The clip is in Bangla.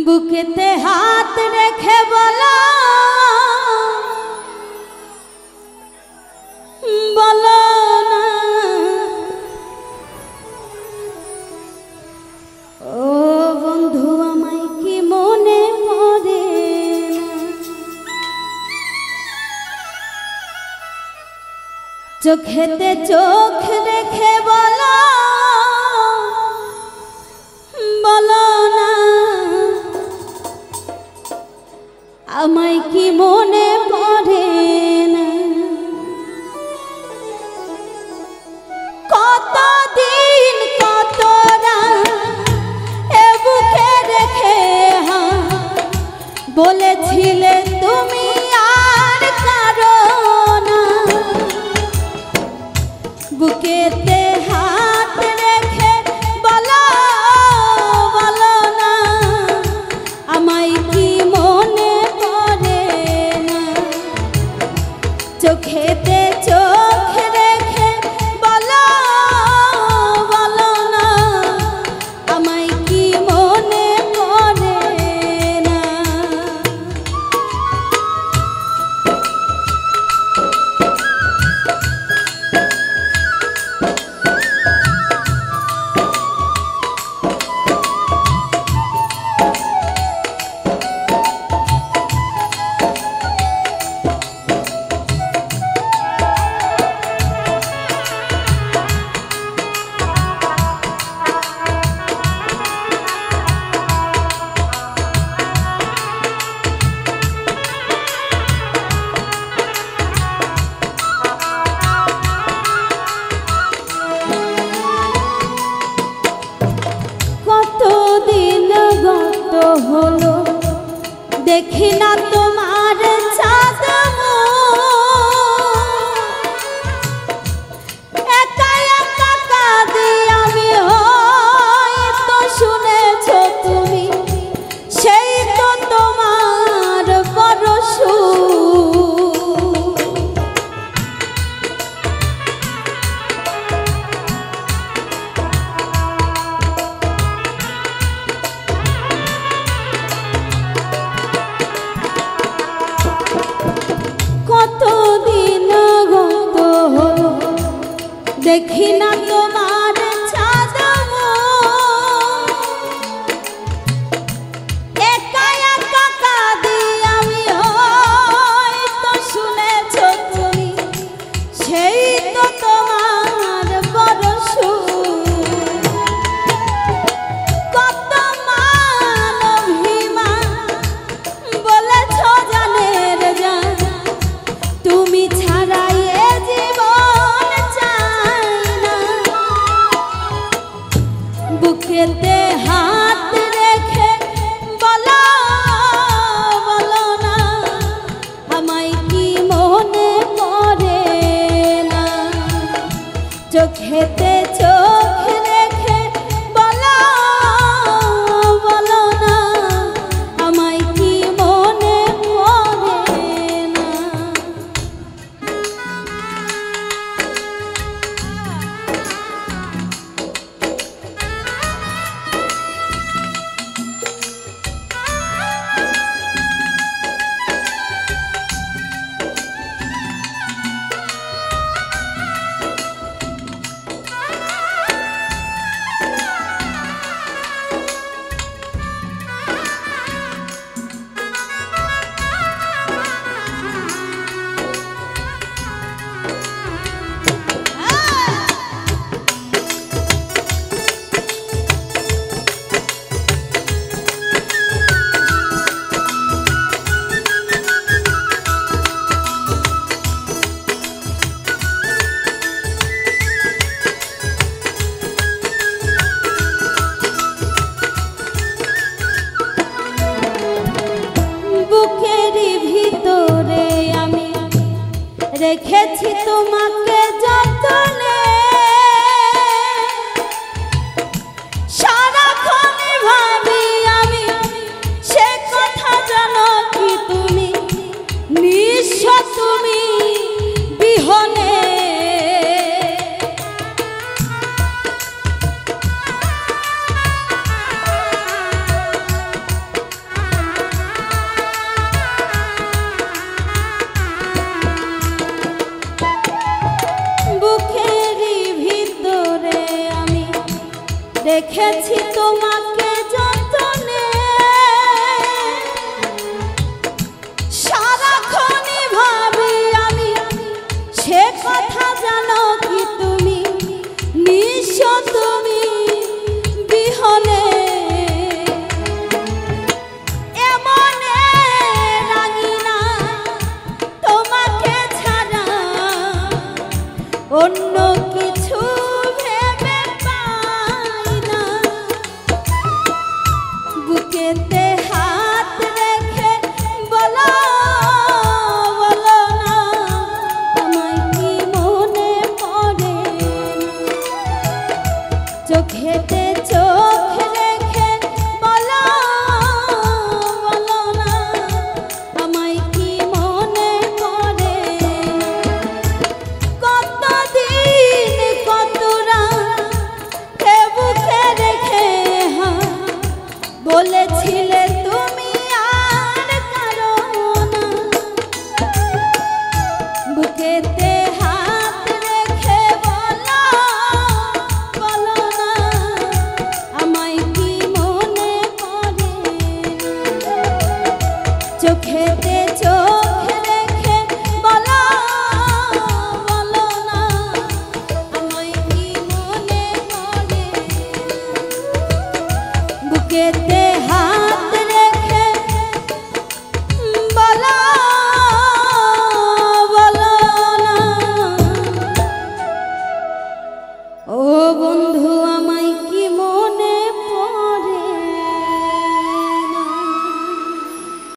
বুকেতে হাত রেখে বলো বলো না ও বন্ধু আমায় কি মনে পড়ে না চোখেতে চোখ রেখে বলো বলো না আমায় কি মনে পড়ে না কতদিন কত রাত এ বুকে রেখে বলেছিলে তুমি আর কারো না বুকেতে হাত রেখে বলো বলো না আমায় কি মনে পড়ে না চোখেতে চোখ রেখে বলো বলো না আমায় কি মনে পড়ে না হলো দেখি না তোমার চাঁদ একা একা কাঁদি আমি হয়তো শুনেছো তুমি সেই তো তোমার বড় কতদিন গত হলো দেখি না তোমার চাঁদ একা একা কাঁদি আমি হয়তো শুনেছো তুমি সেই তো তোমার বড় কত মান অভিমান বলেছ জানের জান তুমি ছাড়াই এ জীবন চাই না বুকেতে হাত রেখে বলো বলো না আমায় কি মনে পড়ে না চোখেতে চোখ রেখে বলো বলো না আমায় কি মনে পড়ে না রেখেছি তোমাকে যতনে সারাক্ষণই ভাবি আমি সে কথা জানো কি তুমি নিঃস্ব তুমি বিহনে এমনে রাঙিনা তোমাকে ছাড়া অন্য কিছু ভেবে পাই না বুকেতে হাত রেখে বলো বলো না আমায় কি মনে পড়ে চোখেতে চোখ রেখে বলো বলো না আমায় কি মনে পড়ে কতদিন কত রাত বুকে রেখে বলেছিলে তুমি আর কারো না বুকেতে হাত রেখে বলো বলো না আমায় কি মনে পড়ে চোখেতে চোখ রেখে বলো বলো না আমায় কি মনে পড়ে বুকেতে